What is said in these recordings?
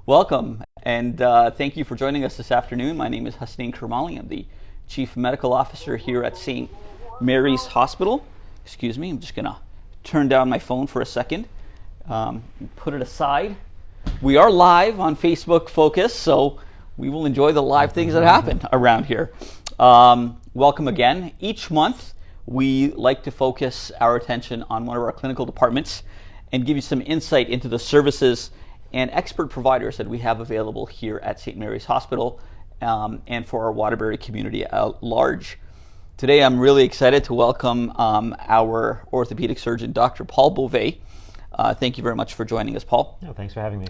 Welcome, and thank you for joining us this afternoon. My name is Hasnain Kermali. I'm the Chief Medical Officer here at St. Mary's Hospital. Excuse me, I'm just going to turn down my phone for a second, put it aside. We are live on Facebook Focus, so we will enjoy the live things that happen around here. Welcome again. Each month, we like to focus our attention on one of our clinical departments and give you some insight into the services and expert providers that we have available here at St. Mary's Hospital and for our Waterbury community at large. Today I'm really excited to welcome our orthopedic surgeon, Dr. Paul Beauvais. Thank you very much for joining us, Paul. No, thanks for having me.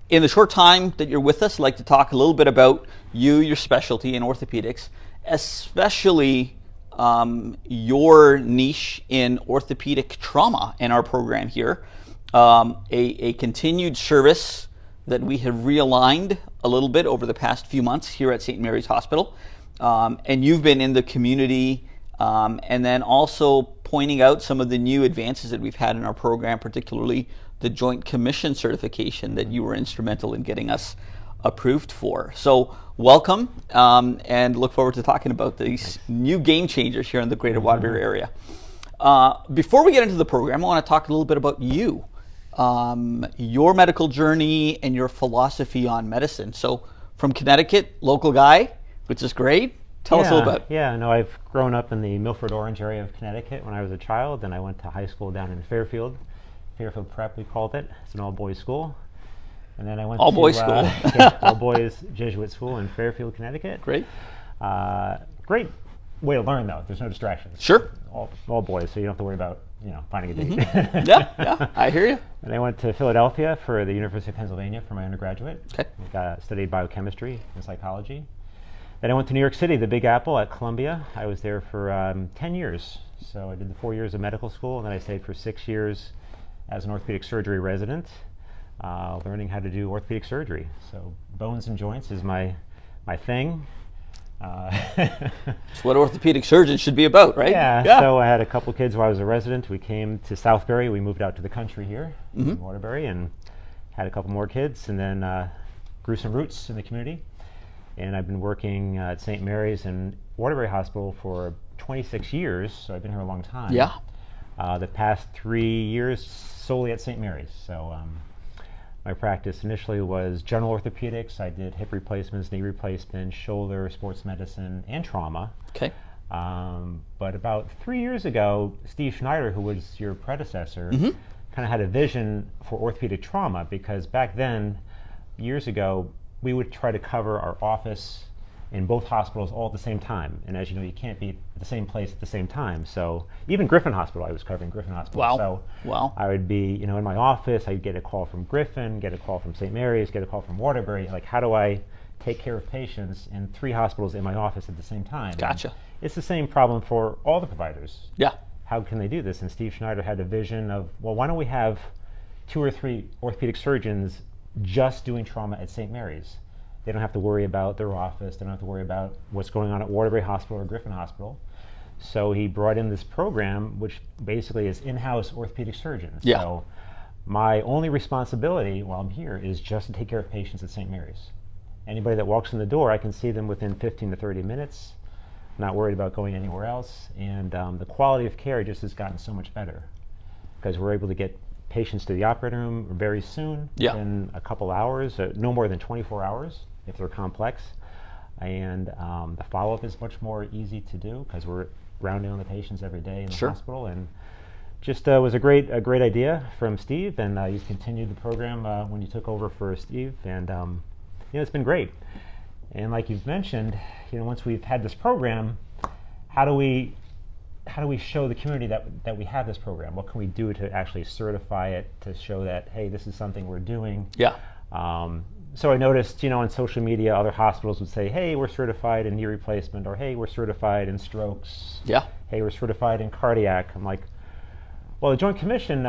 In the short time that you're with us, I'd like to talk a little bit about your specialty in orthopedics, especially your niche in orthopedic trauma in our program here. A continued service that we have realigned a little bit over the past few months here at St. Mary's Hospital. And you've been in the community and then also pointing out some of the new advances that we've had in our program, particularly the Joint Commission certification that you were instrumental in getting us approved for. So welcome and look forward to talking about these new game changers here in the greater Waterbury area. Before we get into the program, I want to talk a little bit about you. Your medical journey and your philosophy on medicine. So from Connecticut, local guy, which is great. Tell us a little bit. Yeah, no, I've grown up in the Milford Orange area of Connecticut when I was a child, and I went to high school down in Fairfield Prep, we called it. It's an all-boys school. And then I went all-boys school. all-boys Jesuit school in Fairfield, Connecticut. Great. Great way to learn, though. There's no distractions. Sure. All boys, so you don't have to worry about finding a date. Mm-hmm. Yeah, I hear you. And I went to Philadelphia for the University of Pennsylvania for my undergraduate. Okay. Studied biochemistry and psychology. Then I went to New York City, the Big Apple at Columbia. I was there for 10 years. So I did the 4 years of medical school, and then I stayed for 6 years as an orthopedic surgery resident, learning how to do orthopedic surgery. So bones and joints is my thing. It's what orthopedic surgeons should be about, right? Yeah. So I had a couple kids while I was a resident. We came to Southbury. We moved out to the country here in Waterbury and had a couple more kids, and then grew some roots in the community. And I've been working at St. Mary's and Waterbury Hospital for 26 years, so I've been here a long time. Yeah. The past 3 years solely at St. Mary's. So my practice initially was general orthopedics. I did hip replacements, knee replacements, shoulder, sports medicine, and trauma. Okay. But about 3 years ago, Steve Schneider, who was your predecessor, kind of had a vision for orthopedic trauma, because back then, years ago, we would try to cover our office in both hospitals all at the same time. And as you know, you can't be at the same place at the same time. So even Griffin Hospital, I was covering Griffin Hospital. Wow. So I would be, in my office, I'd get a call from Griffin, get a call from St. Mary's, get a call from Waterbury. Like, how do I take care of patients in 3 hospitals in my office at the same time? Gotcha. And it's the same problem for all the providers. Yeah. How can they do this? And Steve Schneider had a vision of, well, why don't we have 2 or 3 orthopedic surgeons just doing trauma at St. Mary's? They don't have to worry about their office. They don't have to worry about what's going on at Waterbury Hospital or Griffin Hospital. So he brought in this program, which basically is in-house orthopedic surgeons. Yeah. So my only responsibility while I'm here is just to take care of patients at St. Mary's. Anybody that walks in the door, I can see them within 15 to 30 minutes, not worried about going anywhere else. And the quality of care just has gotten so much better because we're able to get patients to the operating room very soon, in a couple hours, no more than 24 hours if they're complex. And the follow-up is much more easy to do because we're rounding on the patients every day in the hospital. And just was a great idea from Steve, and he's continued the program when you took over for Steve, and it's been great. And like you've mentioned, once we've had this program, how do we show the community that we have this program? What can we do to actually certify it, to show that, hey, this is something we're doing? Yeah. So I noticed, on social media, other hospitals would say, hey, we're certified in knee replacement, or hey, we're certified in strokes. Yeah. Hey, we're certified in cardiac. I'm like, well, the Joint Commission,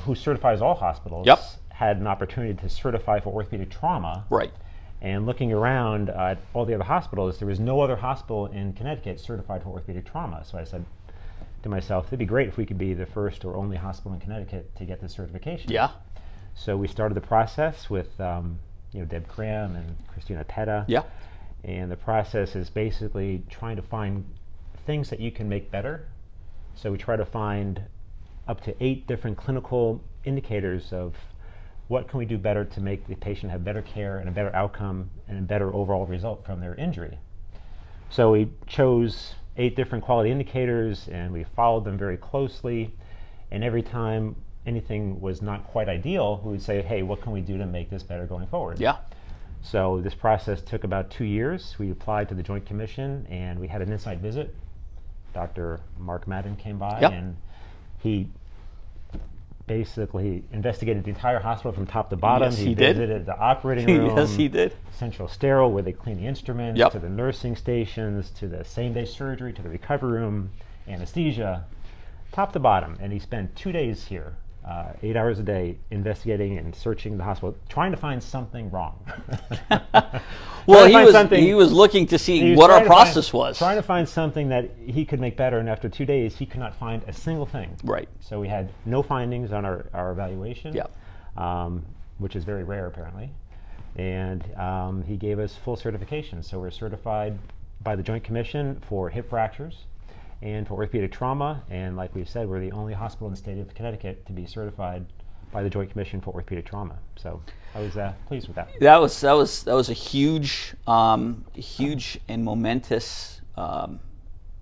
who certifies all hospitals, had an opportunity to certify for orthopedic trauma. Right. And looking around at all the other hospitals, there was no other hospital in Connecticut certified for orthopedic trauma. So I said to myself, it'd be great if we could be the first or only hospital in Connecticut to get this certification. Yeah. So we started the process with Deb Cram and Christina Petta. Yeah. And the process is basically trying to find things that you can make better. So we try to find up to 8 different clinical indicators of what can we do better to make the patient have better care and a better outcome and a better overall result from their injury. So we chose 8 different quality indicators and we followed them very closely. And every time anything was not quite ideal, we would say, hey, what can we do to make this better going forward? Yeah. So this process took about 2 years. We applied to the Joint Commission and we had an insight visit. Dr. Mark Madden came by and he basically investigated the entire hospital from top to bottom. Yes, he did. Visited the operating room. Yes, he did. Central sterile where they clean the instruments, Yep. to the nursing stations, to the same-day surgery, to the recovery room, anesthesia, top to bottom. And he spent 2 days here, 8 hours a day, investigating and searching the hospital, trying to find something wrong. Well, he was looking to see what our process was. Trying to find something that he could make better, and after 2 days, he could not find a single thing. Right. So we had no findings on our evaluation, Yeah. Which is very rare apparently. And he gave us full certification. So we're certified by the Joint Commission for hip fractures and for orthopedic trauma. And like we've said, we're the only hospital in the state of Connecticut to be certified by the Joint Commission for orthopedic trauma. So I was pleased with that. That was a huge and momentous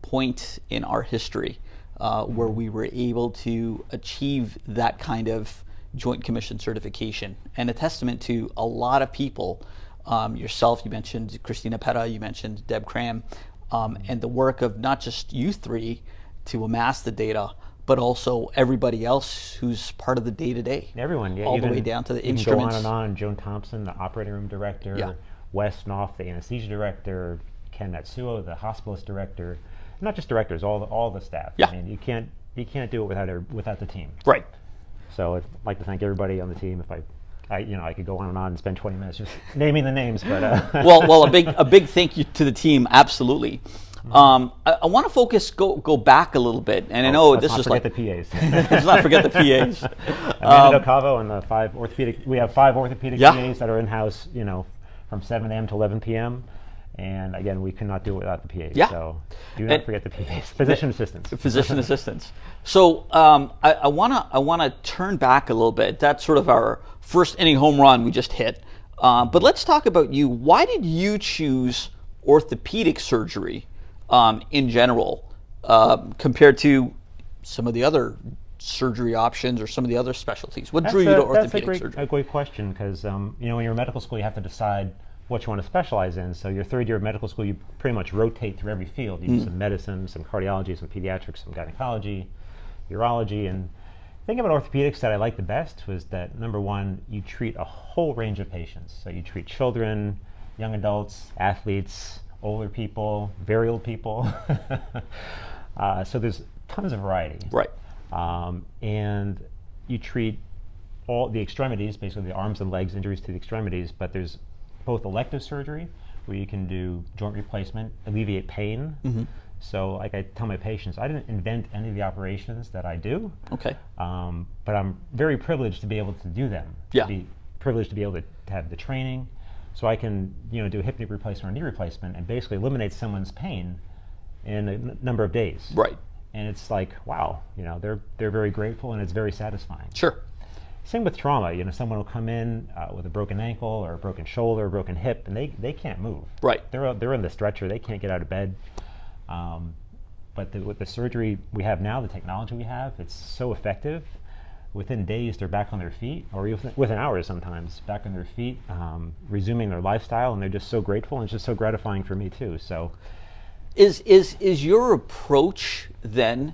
point in our history where we were able to achieve that kind of Joint Commission certification, and a testament to a lot of people. Yourself, you mentioned Christina Petta, you mentioned Deb Cram, and the work of not just you 3 to amass the data, but also everybody else who's part of the day-to-day. Everyone, yeah. All the way down to the instruments. Go on and on. Joan Thompson, the operating room director, Wes Knopf, the anesthesia director, Ken Natsuo, the hospitalist director. Not just directors, all the staff. Yeah. I mean, you can't do it without the team. Right. So I'd like to thank everybody on the team. If I could go on and spend 20 minutes just naming the names, but well, a big thank you to the team. Absolutely. I want to go back a little bit, and I know this is like the PAs. Let's not forget the PAs. Amanda Ocavo and the 5 orthopedic. We have 5 orthopedic PAs that are in house. From 7 a.m. to 11 p.m. And again, we cannot do it without the PAs. Yeah. So do not forget the PAs. Physician assistants. Physician assistants. So I wanna turn back a little bit. That's sort of our first inning home run we just hit. But let's talk about you. Why did you choose orthopedic surgery in general compared to some of the other surgery options or some of the other specialties? What drew you to orthopedic surgery? That's a great question, because when you're in medical school, you have to decide what you want to specialize in. So your 3rd year of medical school, you pretty much rotate through every field. You do some medicine, some cardiology, some pediatrics, some gynecology, urology. And the thing about orthopedics that I liked the best was that, number one, you treat a whole range of patients. So you treat children, young adults, athletes, older people, very old people. So there's tons of variety. Right. And you treat all the extremities, basically the arms and legs, injuries to the extremities, but there's both elective surgery, where you can do joint replacement, alleviate pain. So like I tell my patients, I didn't invent any of the operations that I do. Okay. But I'm very privileged to be able to do them. Yeah. Be privileged to be able to have the training, so I can do a hip knee replacement or knee replacement and basically eliminate someone's pain in a number of days. Right. And it's like, wow, they're very grateful, and it's very satisfying. Sure. Same with trauma. Someone will come in with a broken ankle or a broken shoulder, or a broken hip, and they can't move. Right. They're in the stretcher. They can't get out of bed. But with the surgery we have now, the technology we have, it's so effective. Within days, they're back on their feet, or even within hours sometimes, back on their feet, resuming their lifestyle, and they're just so grateful, and it's just so gratifying for me too. So, is your approach then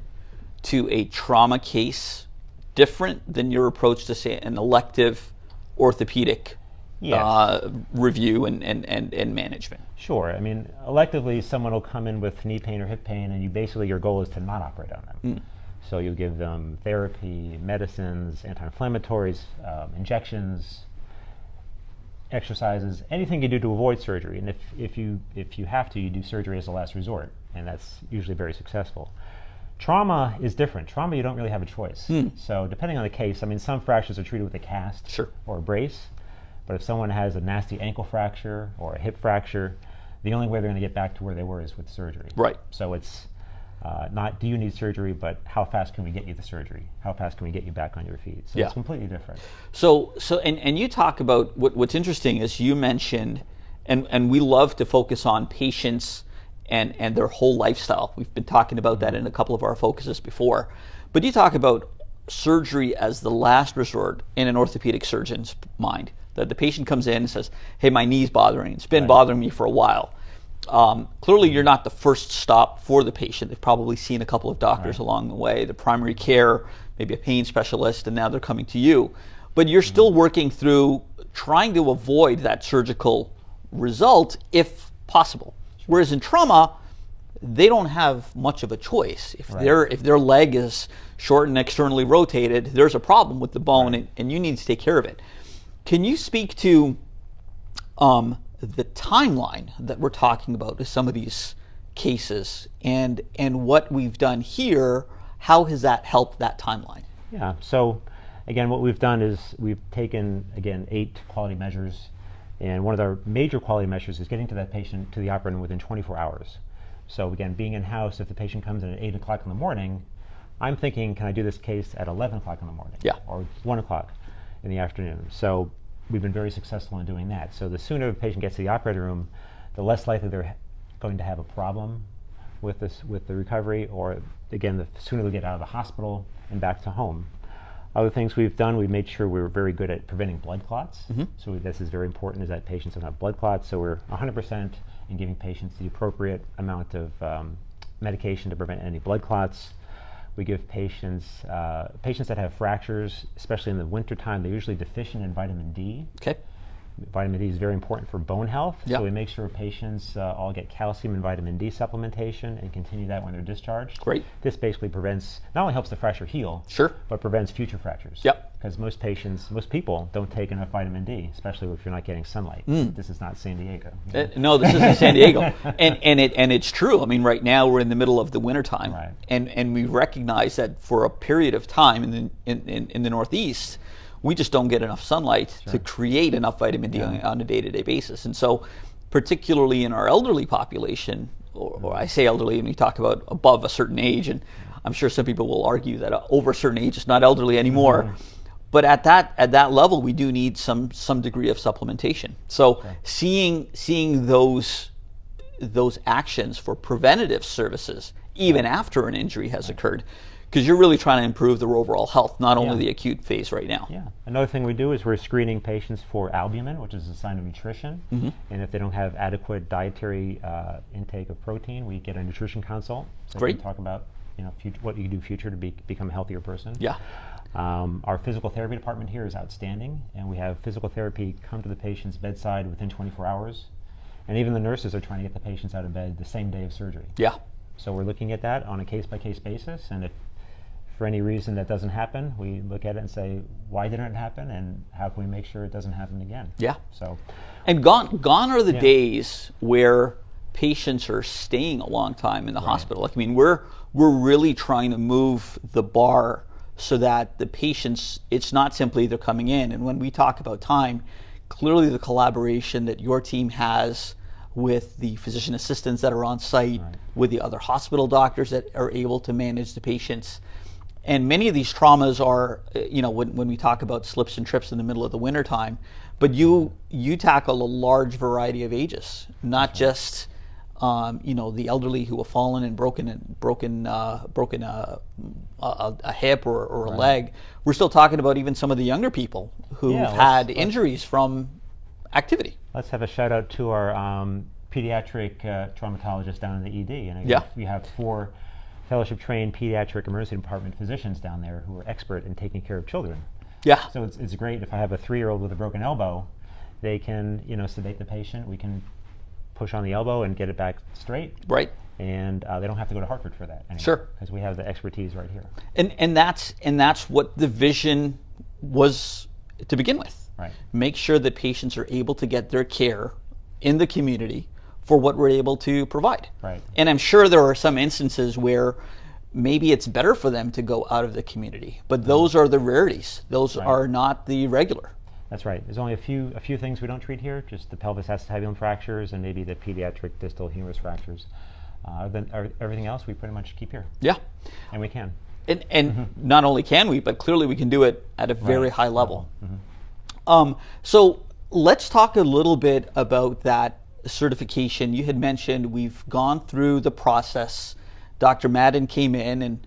to a trauma case different than your approach to, say, an elective orthopedic review and management? Sure. I mean, electively, someone will come in with knee pain or hip pain, and your goal is to not operate on them. So you give them therapy, medicines, anti-inflammatories, injections, exercises, anything you do to avoid surgery. And if you have to, you do surgery as a last resort, and that's usually very successful. Trauma is different. Trauma, you don't really have a choice. So depending on the case, I mean, some fractures are treated with a cast Sure. or a brace. But if someone has a nasty ankle fracture or a hip fracture, the only way they're going to get back to where they were is with surgery. Right. So it's not do you need surgery, but how fast can we get you the surgery? How fast can we get you back on your feet? So it's completely different. So and you talk about what's interesting is you mentioned, and we love to focus on patients and their whole lifestyle. We've been talking about that in a couple of our focuses before. But you talk about surgery as the last resort in an orthopedic surgeon's mind. That the patient comes in and says, hey, my knee's bothering. It's been bothering me for a while. Clearly, you're not the first stop for the patient. They've probably seen a couple of doctors along the way, the primary care, maybe a pain specialist, and now they're coming to you. But you're still working through trying to avoid that surgical result if possible. Whereas in trauma, they don't have much of a choice. If their leg is short and externally rotated, there's a problem with the bone, and you need to take care of it. Can you speak to the timeline that we're talking about with some of these cases, and what we've done here? How has that helped that timeline? Yeah. So again, what we've done is we've taken, again, 8 quality measures, and one of our major quality measures is getting to that patient, to the operating room, within 24 hours. So again, being in-house, if the patient comes in at 8 o'clock in the morning, I'm thinking, can I do this case at 11 o'clock in the morning? Or 1 o'clock in the afternoon? So we've been very successful in doing that. So the sooner a patient gets to the operating room, the less likely they're going to have a problem with the recovery, or again, the sooner they get out of the hospital and back to home. Other things we've done, we've made sure we're very good at preventing blood clots. So this is very important, is that patients don't have blood clots. So we're 100% in giving patients the appropriate amount of medication to prevent any blood clots. We give patients that have fractures, especially in the wintertime, they're usually deficient in vitamin D. Okay. Vitamin D is very important for bone health, Yep. so we make sure patients all get calcium and vitamin D supplementation and continue that when they're discharged. Great. This basically prevents, not only helps the fracture heal, Sure. but prevents future fractures. Yep. Because most people don't take enough vitamin D, especially if you're not getting sunlight. This is not San Diego. No, this isn't San Diego, and it's true. I mean, right now we're in the middle of the wintertime, and we recognize that for a period of time in the Northeast, we just don't get enough sunlight to create enough vitamin D on a day-to-day basis. And so, particularly in our elderly population, or I say elderly, and we talk about above a certain age, and I'm sure some people will argue that over a certain age is not elderly anymore. But at that level, we do need some degree of supplementation. So seeing those actions for preventative services even after an injury has occurred, because you're really trying to improve their overall health, not only the acute phase right now. Yeah. Another thing we do is we're screening patients for albumin, which is a sign of nutrition. And if they don't have adequate dietary intake of protein, we get a nutrition consult. So we can talk about what you can do future to become a healthier person. Yeah. Our physical therapy department here is outstanding, and we have physical therapy come to the patient's bedside within 24 hours. And even the nurses are trying to get the patients out of bed the same day of surgery. Yeah. So we're looking at that on a case-by-case basis, and if for any reason that doesn't happen, we look at it and say, why didn't it happen, and how can we make sure it doesn't happen again? Yeah. So, and gone are the days where patients are staying a long time in the hospital. Like, I mean, we're really trying to move the bar so that the patients, it's not simply they're coming in. And when we talk about time, clearly the collaboration that your team has with the physician assistants that are on site, with the other hospital doctors that are able to manage the patients. And many of these traumas are, when we talk about slips and trips in the middle of the wintertime, but you tackle a large variety of ages, not just the elderly who have fallen and broken a hip or a leg. We're still talking about even some of the younger people who've had injuries from activity. Let's have a shout out to our pediatric traumatologist down in the ED. And again, we have 4 fellowship-trained pediatric emergency department physicians down there who are expert in taking care of children. Yeah. So it's great if I have a 3-year-old with a broken elbow, they can sedate the patient. We can push on the elbow and get it back straight. Right. And they don't have to go to Hartford for that anymore. Sure. Because we have the expertise right here. And that's what the vision was to begin with. Right. Make sure that patients are able to get their care in the community for what we're able to provide. Right. And I'm sure there are some instances where maybe it's better for them to go out of the community. But those are the rarities. Those are not the regular. That's right. There's only a few things we don't treat here, just the pelvis acetabular fractures and maybe the pediatric distal humerus fractures. Everything else we pretty much keep here. Yeah. And we can. And not only can we, but clearly we can do it at a very high level. So let's talk a little bit about that certification. You had mentioned we've gone through the process. Dr. Madden came in, and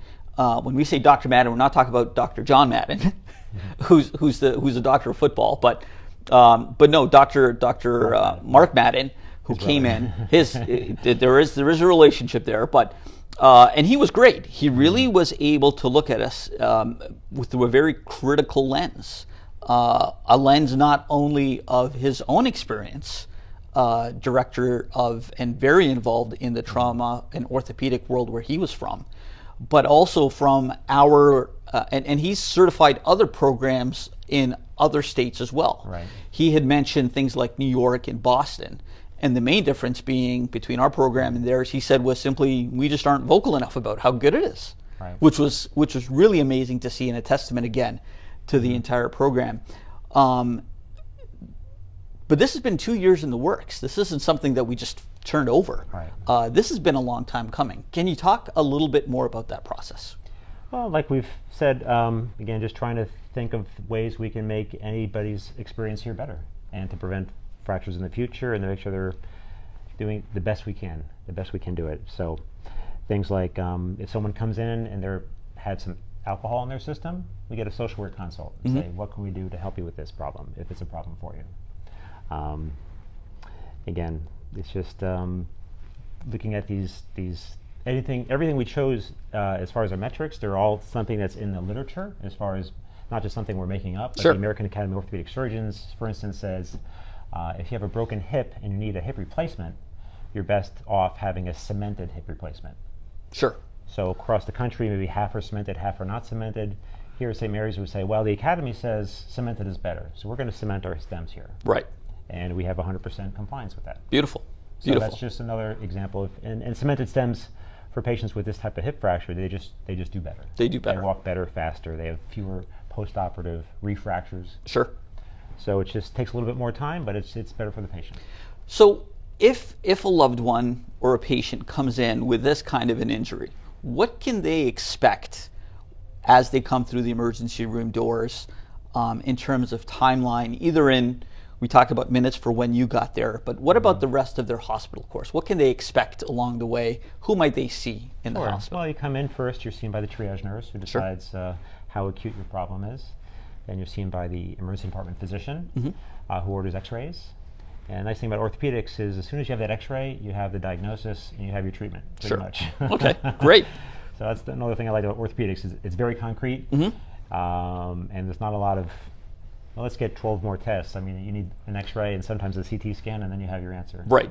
when we say Dr. Madden, we're not talking about Dr. John Madden, who's the doctor of football, but no, Dr. Mark Madden, who came in. There is a relationship there, but and he was great. He really was able to look at us through a very critical lens, a lens not only of his own experience, director of and very involved in the trauma and orthopedic world where he was from, but also from our and he's certified other programs in other states as well. Right. He had mentioned things like New York and Boston, and the main difference being between our program and theirs, he said, was simply we just aren't vocal enough about how good it is, right. which was really amazing to see, and a testament again to the entire program. But this has been 2 years in the works. This isn't something that we just turned over. Right. This has been a long time coming. Can you talk a little bit more about that process? Well, like we've said, again, just trying to think of ways we can make anybody's experience here better and to prevent fractures in the future and to make sure they're doing the best we can do it. So things like if someone comes in and they're had some alcohol in their system, we get a social work consult and say, what can we do to help you with this problem, if it's a problem for you? Again, it's just looking at everything we chose as far as our metrics, they're all something that's in the literature as far as not just something we're making up. But Sure. The American Academy of Orthopedic Surgeons, for instance, says if you have a broken hip and you need a hip replacement, you're best off having a cemented hip replacement. Sure. So across the country, maybe half are cemented, half are not cemented. Here at St. Mary's, we would say, well, the Academy says cemented is better, so we're going to cement our stems here. Right. And we have 100% compliance with that. Beautiful. So Beautiful. that's just another example of, and cemented stems for patients with this type of hip fracture, they just do better. They do better. They walk better, faster. They have fewer post-operative refractures. Sure. So it just takes a little bit more time, but it's better for the patient. So if a loved one or a patient comes in with this kind of an injury, what can they expect as they come through the emergency room doors in terms of timeline, either we talked about minutes for when you got there, but what about the rest of their hospital course? What can they expect along the way? Who might they see in the hospital? Well, you come in first, you're seen by the triage nurse who decides how acute your problem is. Then you're seen by the emergency department physician who orders x-rays. And the nice thing about orthopedics is as soon as you have that x-ray, you have the diagnosis and you have your treatment, pretty much. Okay, great. So that's another thing I like about orthopedics is it's very concrete, and there's not a lot of, well, let's get 12 more tests. I mean, you need an x-ray and sometimes a CT scan, and then you have your answer. Right.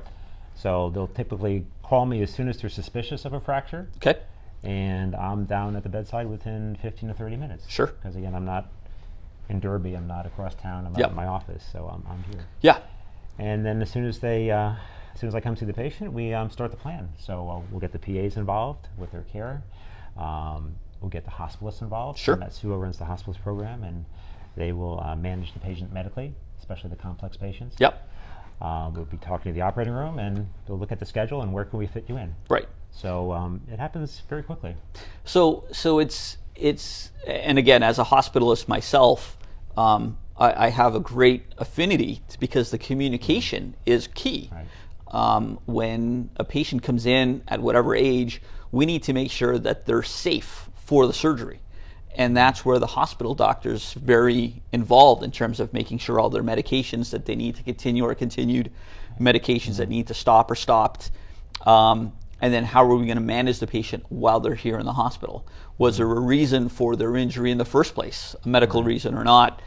So they'll typically call me as soon as they're suspicious of a fracture. Okay. And I'm down at the bedside within 15 to 30 minutes. Sure. Because again, I'm not in Derby, I'm not across town, I'm not in my office, so I'm here. Yeah. And then as soon as I come see the patient, we start the plan. So we'll get the PAs involved with their care. We'll get the hospitalists involved. Sure. Matsuo runs the hospitalist program, and they will manage the patient medically, especially the complex patients. Yep. We'll be talking to the operating room, and they'll look at the schedule and where can we fit you in. Right. So it happens very quickly. So it's and again, as a hospitalist myself, I have a great affinity because the communication is key. Right. When a patient comes in at whatever age, we need to make sure that they're safe for the surgery. And that's where the hospital doctor's very involved in terms of making sure all their medications that they need to continue are continued, medications that need to stop are stopped. And then how are we going to manage the patient while they're here in the hospital? Was there a reason for their injury in the first place, a medical reason or not?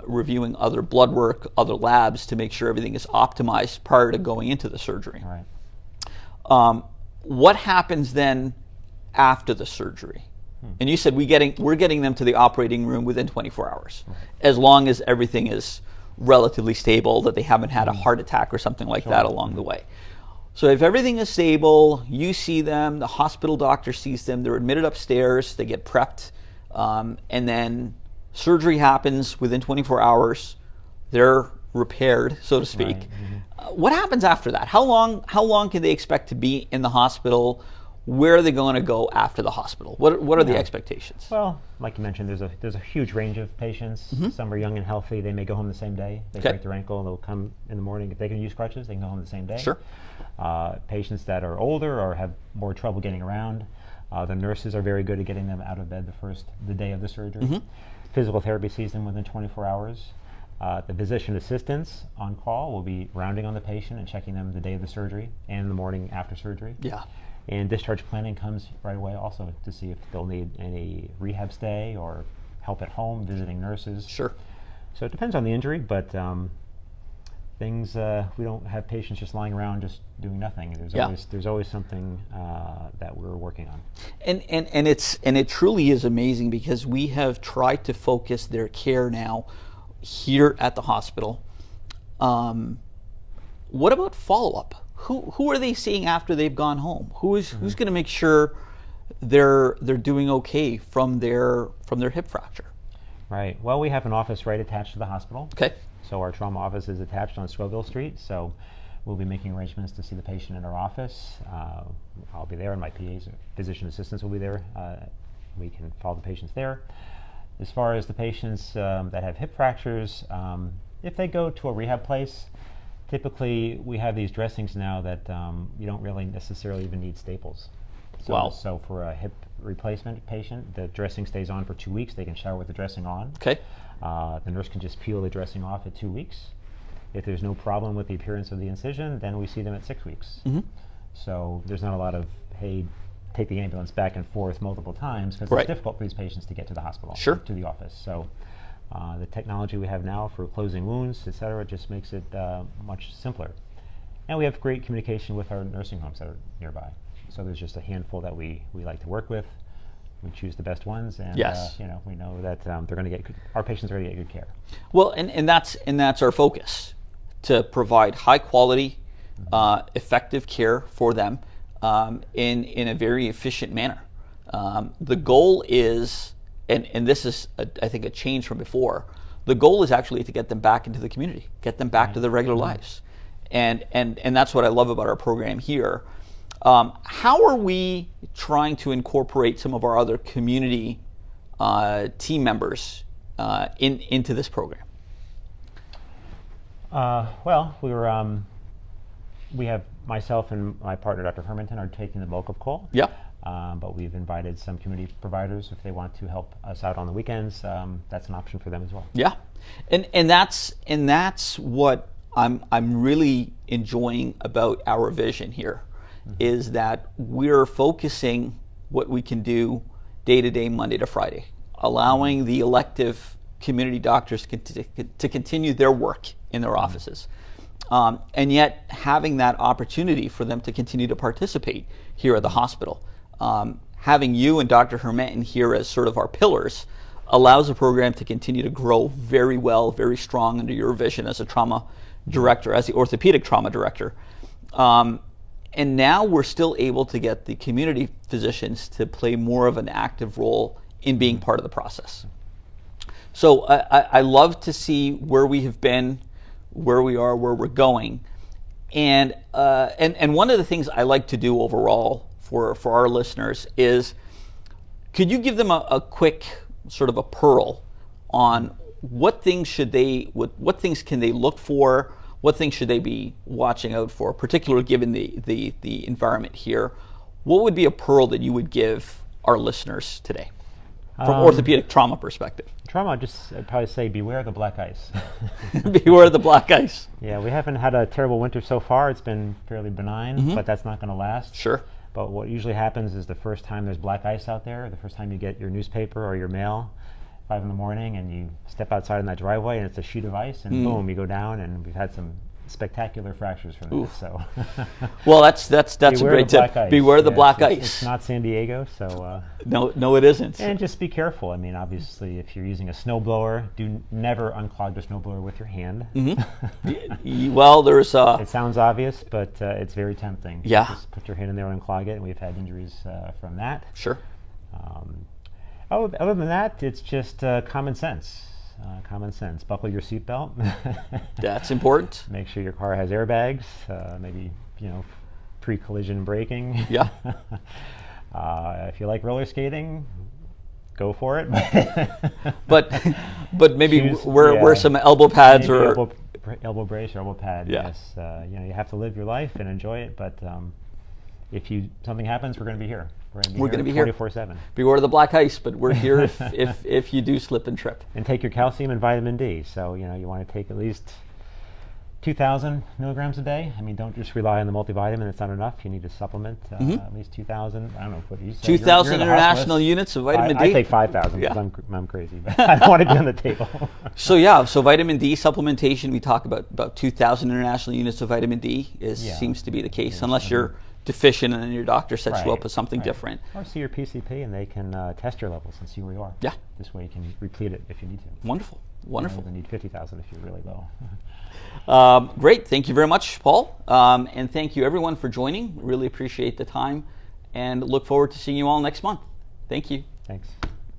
Reviewing other blood work, other labs to make sure everything is optimized prior to going into the surgery. Right. What happens then after the surgery? And you said we're getting them to the operating room within 24 hours, as long as everything is relatively stable, that they haven't had a heart attack or something like that along the way. So if everything is stable, you see them, the hospital doctor sees them, they're admitted upstairs, they get prepped, and then surgery happens within 24 hours, they're repaired, so to speak. Right. Mm-hmm. What happens after that? How long can they expect to be in the hospital? Where are they going to go after the hospital? What are the expectations? Well, like you mentioned, there's a huge range of patients. Mm-hmm. Some are young and healthy. They may go home the same day. They break their ankle, they'll come in the morning. If they can use crutches, they can go home the same day. Sure. Patients that are older or have more trouble getting around, the nurses are very good at getting them out of bed the day of the surgery. Mm-hmm. Physical therapy sees them within 24 hours. The physician assistants on call will be rounding on the patient and checking them the day of the surgery and the morning after surgery. Yeah. And discharge planning comes right away also to see if they'll need any rehab stay or help at home, visiting nurses. Sure. So it depends on the injury, but we don't have patients just lying around just doing nothing. There's always something that we're working on. And it truly is amazing because we have tried to focus their care now here at the hospital. What about follow-up? Who are they seeing after they've gone home? Who's going to make sure they're doing okay from their hip fracture? Right. Well, we have an office right attached to the hospital. Okay. So our trauma office is attached on Scoville Street. So we'll be making arrangements to see the patient in our office. I'll be there, and my PAs, physician assistants, will be there. We can follow the patients there. As far as the patients that have hip fractures, if they go to a rehab place, typically we have these dressings now that you don't really necessarily even need staples. So for a hip replacement patient, the dressing stays on for 2 weeks. They can shower with the dressing on. Okay. The nurse can just peel the dressing off at 2 weeks. If there's no problem with the appearance of the incision, then we see them at 6 weeks. Mm-hmm. So there's not a lot of, hey, take the ambulance back and forth multiple times, because it's difficult for these patients to get to the hospital, to the office. So the technology we have now for closing wounds, et cetera, just makes it much simpler. And we have great communication with our nursing homes that are nearby. So there's just a handful that we like to work with. We choose the best ones, and we know that they're going to get our patients are going to get good care. Well, and that's our focus, to provide high quality, effective care for them in a very efficient manner. The goal is, and this is I think a change from before. The goal is actually to get them back into the community, get them back to their regular lives, and that's what I love about our program here. How are we trying to incorporate some of our other community team members into this program? Well, we have myself and my partner, Dr. Hermanton, are taking the bulk of call. Yeah. But we've invited some community providers if they want to help us out on the weekends. That's an option for them as well. Yeah, and that's what I'm really enjoying about our vision here. Is that we're focusing what we can do day to day, Monday to Friday, allowing the elective community doctors to continue their work in their offices, and yet having that opportunity for them to continue to participate here at the hospital. Having you and Dr. Hermanton here as sort of our pillars allows the program to continue to grow very well, very strong under your vision as a trauma director, as the orthopedic trauma director. And now we're still able to get the community physicians to play more of an active role in being part of the process. So I love to see where we have been, where we are, where we're going. And one of the things I like to do overall for our listeners is, could you give them a quick sort of a pearl on what things can they look for? What things should they be watching out for, particularly given the environment here? What would be a pearl that you would give our listeners today from orthopedic trauma perspective? Trauma, I'd probably say beware the black ice. Beware the black ice. Yeah, we haven't had a terrible winter so far. It's been fairly benign, but that's not going to last. Sure. But what usually happens is the first time there's black ice out there, the first time you get your newspaper or your mail, 5 in the morning, and you step outside in that driveway and it's a sheet of ice, and boom, you go down. And we've had some spectacular fractures from Oof. this. So Well, that's a beware great the black tip. ice. Beware the Yeah, black it's ice. not San Diego, so No, it isn't. and just be careful. I mean, obviously, if you're using a snowblower, never unclog the snowblower with your hand. Well, there's It sounds obvious, but it's very tempting. Yeah. Just put your hand in there and unclog it, and we've had injuries from that. sure. Other than that, it's just common sense. Common sense. Buckle your seatbelt. That's important. Make sure your car has airbags. Maybe pre-collision braking. Yeah. If you like roller skating, go for it. But maybe Shoes, wear some elbow pads Maybe or elbow brace or elbow pad. Yeah. Yes. You have to live your life and enjoy it. But if something happens, we're going to be here. We're going to be here 24/7. beware the black ice, but we're here if you do slip and trip. And take your calcium and vitamin D. So you want to take at least 2,000 milligrams a day. I mean, don't just rely on the multivitamin. It's not enough. You need to supplement at least 2,000. I don't know what you said. 2,000 international units of vitamin D. I take 5,000 because Yeah. I'm crazy, but I don't want to be on the table. So vitamin D supplementation, we talk about 2,000 international units of vitamin D seems to be the case, unless you're deficient and then your doctor sets you up with something different. Or see your PCP and they can test your levels and see where you are. Yeah. This way you can replete it if you need to. Wonderful. You need 50,000 if you're really low. Great. Thank you very much, Paul. And thank you everyone for joining. Really appreciate the time and look forward to seeing you all next month. Thank you. Thanks.